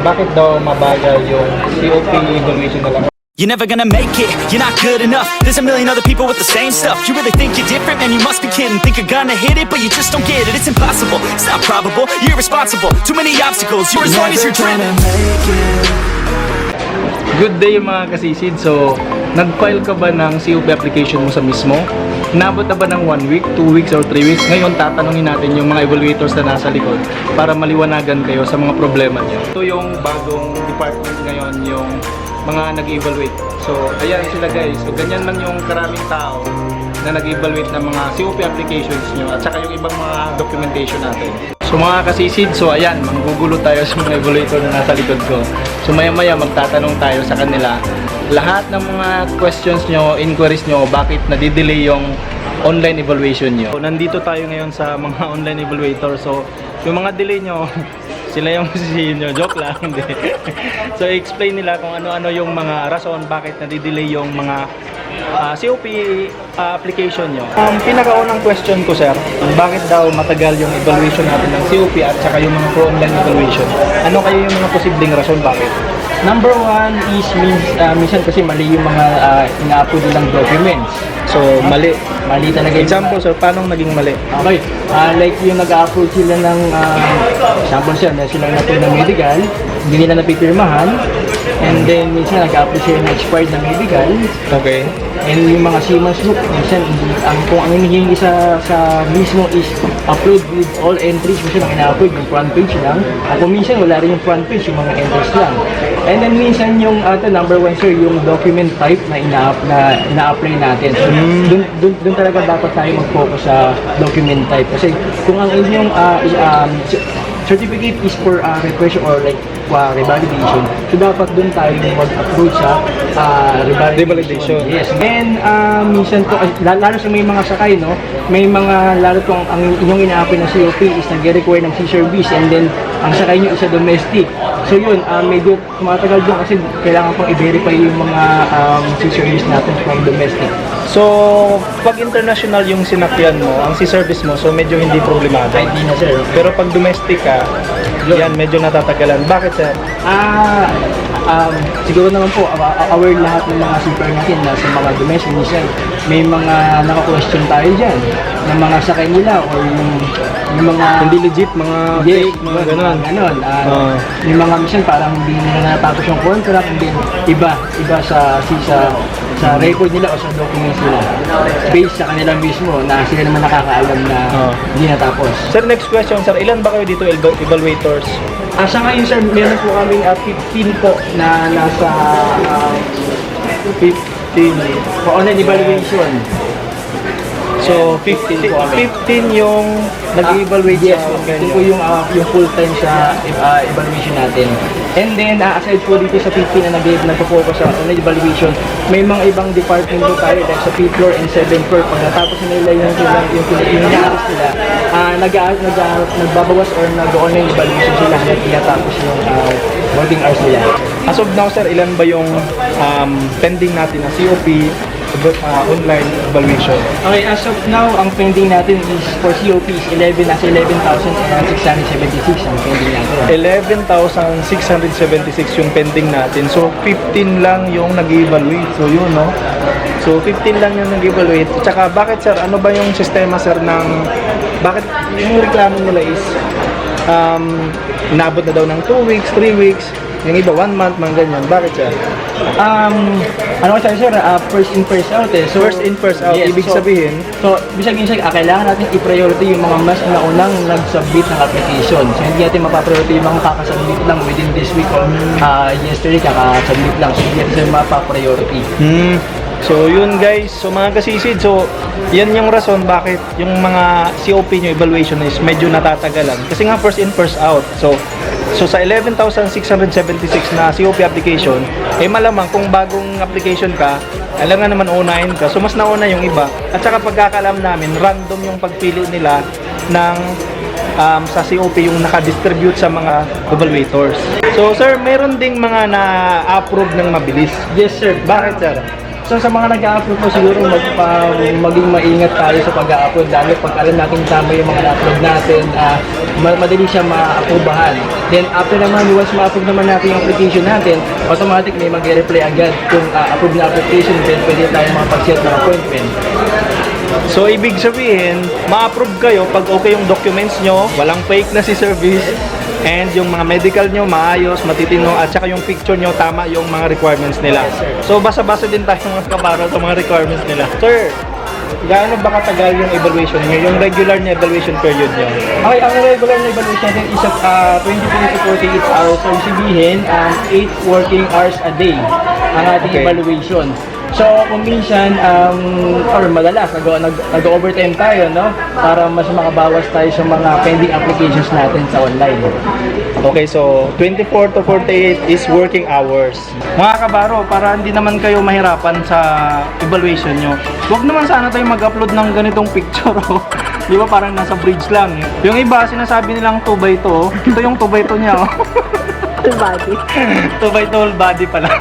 bakit daw mabagal yung COP evaluation nila? You're never gonna make it, you're not good enough. There's a million other people with the same stuff. You really think you're different? Man, you must be kidding. Think you're gonna hit it, but you just don't get it. It's impossible, it's not probable, you're irresponsible. Too many obstacles, you're as long as you're dreaming. Good day mga kasisid. So, nag-file ka ba ng COP application mo sa mismo? Inabot na ba ng 1 week, 2 weeks, or 3 weeks? Ngayon, tatanungin natin yung mga evaluators na nasa likod para maliwanagan kayo sa mga problema niyo. Ito yung bagong department ngayon, yung mga nag-evaluate. So, ayan sila guys. So, ganyan lang yung karaming tao na nag-evaluate ng mga COP applications nyo at saka yung ibang mga documentation natin. So mga kasisid, so ayan, manggugulo tayo sa mga evaluator na nasa likod ko. So maya-maya magtatanong tayo sa kanila lahat ng mga questions nyo, inquiries nyo, bakit nadidelay yung online evaluation nyo. So, nandito tayo ngayon sa mga online evaluator. So yung mga delay nyo, sila yung sisihin nyo. Joke lang, hindi. So i-explain nila kung ano-ano yung mga rason bakit nadidelay yung mga COP application nyo. Pinakaunang question ko sir, bakit daw matagal yung evaluation natin ng COP at saka yung mga pro-online evaluation? Ano kayo yung mga posibleng rason bakit? Number one is minsan kasi mali yung mga ina-upload nilang documents. So mali talaga. Example sir, paano naging mali? Okay, like yung nag-upload sila ng example sir, na sila na ng medical, hindi nila napipirmahan, and then minsan nag-upload sila ng expired na medical. Okay. And yung mga Siemens look, minsan kung ang hinihingi sa mismo is upload with all entries, minsan ang ina-upload yung front page lang. Ako minsan wala rin yung front page, yung mga entries lang. And then minsan yung number one sir, yung document type na ina-apply natin. So dun talaga dapat tayo mag-focus sa document type. Kasi kung ang inyong certificate is for refresh or like revalidation, so dapat dun tayo mag-approach sa revalidation. Yes. And minsan po, lalo sa may mga sakay, no, may mga, lalo kung ang inyong ina-apply ng COP is nag-require ng C-service and then ang sakay nyo isa domestic. So yun, medyo tumatagal doon kasi kailangan pang i-verify yung mga C-service natin from domestic. So, pag international yung sinakyan mo, ang C-service mo, so medyo hindi problemado. Ay, hindi na sir. Pero pag domestic ka, yan medyo natatagalan. Bakit sir? Siguro naman po, aware lahat ng mga shipper natin na sa mga domestic minsan may mga naka-question tayo dyan ng mga sakay nila or yung mga Hindi legit, mga fake, mga ganon. Yung mga minsan parang hindi nila natapos yung contract, and then iba sa record nila o sa documents nila based sa kanila mismo na sila naman nakakaalam na hindi natapos. Sir, next question sir, ilan ba kayo dito evaluators? Sa ngayon sir, meron po kaming 15 po na nasa 15 online evaluation. So, 15 yung nag-evaluate Yes, sa ito po yung full-time sa evaluation natin. And then, aside po dito sa 15 na nag-focus sa online evaluation, may mga ibang department po tayo like sa 5th floor and 7th floor. Pag natapos nila yung nag-aaras nila, nagbabawas or nag-online evaluation sila hanggang tinatapos yung working hours nila. As of now sir, ilan ba yung pending natin na COP online evaluation? Okay, as of now, ang pending natin is for COP is 11,676 ang pending natin. 11,676 yung pending natin. So, 15 lang yung nag-evaluate. So, yun, no? So, 15 lang yung nag-evaluate. Tsaka, bakit, sir? Ano ba yung sistema, sir, ng... Bakit yung reklamo nila is inabot na daw ng 2 weeks, 3 weeks, yung iba 1 month, mga ganyan. Bakit, sir? Ano ko sir, first in, first out eh. So, First in, first out. yes, Ibig sabihin, ibig sabihin sir, kailangan natin i-priority yung mga mas naunang nag-submit ng application. So, hindi natin mapapriority yung mga kakasubmit lang within this week or yesterday kakasubmit lang. So, hindi natin sir mapapriority. So yun guys, so mga kasisid, so yan yung rason bakit yung mga COP nyo evaluation is medyo natatagalan. Kasi nga first in, first out. So sa 11,676 na COP application, malamang kung bagong application ka, alam nga naman unahin ka. So mas nauna yung iba. At saka pagkakalam namin, random yung pagpili nila ng sa COP yung naka-distribute sa mga evaluators. So sir, meron ding mga na-approve ng mabilis. Yes sir. Bakit sir? So sa mga nag-upload po siguro maging maingat tayo sa pag-upload lalo pag alam natin tama yung mga na-upload natin, madali siya ma-aprobahan. Then after naman, once ma-approve naman natin yung application natin, automatic may mag-reply agad kung approve na application, then pwede tayo makapag-set ng appointment. So, ibig sabihin, ma-approve kayo pag okay yung documents nyo, walang fake na si service, and yung mga medical nyo maayos, matitino, at saka yung picture nyo tama yung mga requirements nila. So, basa-basa din tayo mga kabaro sa mga requirements nila. Sir, gaano ba katagal yung evaluation nyo? Yung regular na evaluation period nyo? Okay, ang regular na evaluation natin is 24 to 48 hours. So, sabihin, 8 working hours a day ang ating Okay. evaluation. So, kung minsan, or madalas, nag-overtime tayo, no? Para mas makabawas tayo sa mga pending applications natin sa online. Okay, so 24 to 48 is working hours. Mga kabaro, para hindi naman kayo mahirapan sa evaluation nyo, huwag naman sana tayo mag-upload ng ganitong picture. Oh. Di ba parang nasa bridge lang. Eh. Yung iba, sinasabi nilang 2x2. Oh. Ito yung 2x2 niya. Oh. Full body. 2x2 whole body pala.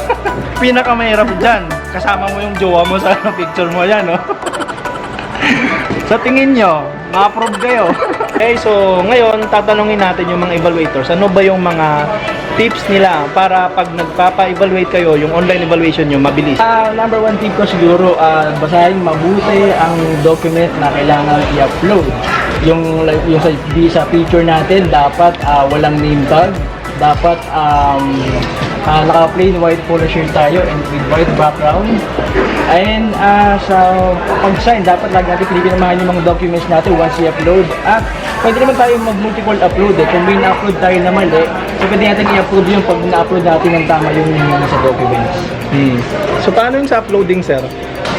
Pinakamahirap dyan. Kasama mo yung jowa mo sa picture mo yan. Oh. Sa tingin nyo, ma-approve kayo. Okay, so ngayon tatanungin natin yung mga evaluators. Ano ba yung mga tips nila para pag nagpapa-evaluate kayo, yung online evaluation nyo mabilis? Number one tip ko siguro, basahin mabuti ang document na kailangan i-upload. Yung sa picture natin, dapat walang name tag. Dapat naka-plain white polo shirt tayo and with white background. And sa pag-sign, dapat lagi natin pinipinamahan yung mga documents natin once i-upload. At pwede naman tayo mag-multiple upload eh. Kung may na-upload tayo na mali, so pwede natin i-upload yung pag na-upload natin ng tama yung sa documents. So paano yung sa uploading, sir?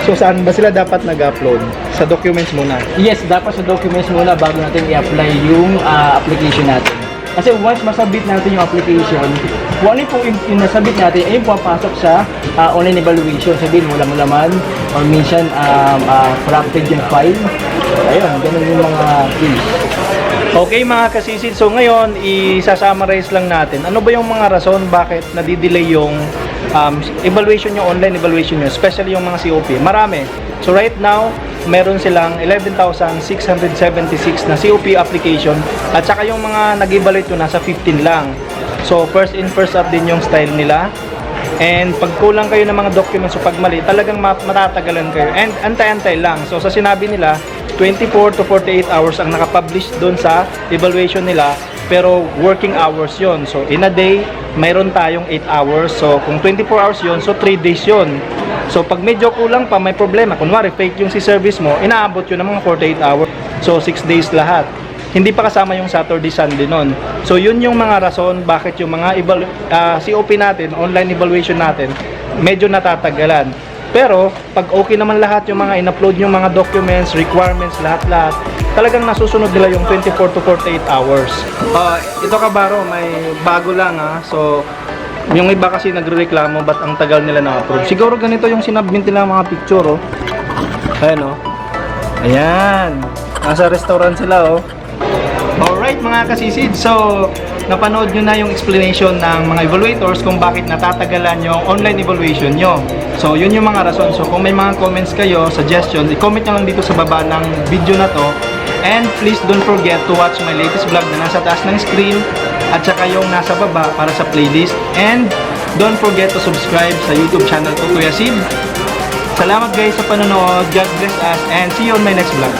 So saan ba sila dapat nag-upload? Sa documents muna? Yes, dapat sa documents muna bago natin i-apply yung application natin. Kasi once masabit natin yung application, kung ano po yung nasabit natin, ayun papasok sa online evaluation. Sabihin, walang laman, or minsan corrupted yung file. Ayun, ganun yung mga keys. Okay mga kasisid, so ngayon i-summarize lang natin. Ano ba yung mga rason bakit nadidelay yung evaluation nyo, online evaluation nyo, especially yung mga COP? Marami. So right now, meron silang 11,676 na COP application at saka yung mga nag-evaluate ko nasa 15 lang. So first in first out din yung style nila. And pag kulang kayo ng mga documents o pag mali, talagang matatagalan kayo. And antay-antay lang. So sa sinabi nila, 24 to 48 hours ang nakapublish doon sa evaluation nila, pero working hours yon. So in a day, mayroon tayong 8 hours. So kung 24 hours yon, so 3 days yon. So pag medyo kulang pa, may problema. Kunwari fake yung si service mo, inaabot yun ng mga 48 hours. So 6 days lahat. Hindi pa kasama yung Saturday, Sunday nun. So yun yung mga rason bakit yung mga COP natin, online evaluation natin, medyo natatagalan. Pero pag okay naman lahat yung mga in-upload yung mga documents, requirements, lahat-lahat, talagang nasusunod nila yung 24 to 48 hours. Ito kabaro, may bago lang ha. So yung iba kasi nagrereklamo ba't ang tagal nila na-approve. Siguro ganito yung sinubmit nila mga picture oh. Ayan oh. Ayan. Nasa restaurant sila oh. Alright mga kasisid, so napanood nyo na yung explanation ng mga evaluators kung bakit natatagalan yung online evaluation nyo. So yun yung mga rason. So kung may mga comments kayo, suggestions, i-comment nyo lang dito sa baba ng video na to. And please don't forget to watch my latest vlog na nasa taas ng screen at saka yung nasa baba para sa playlist. And don't forget to subscribe sa YouTube channel ko, Kuya Sid. Salamat guys sa panonood. God bless us and see you on my next vlog.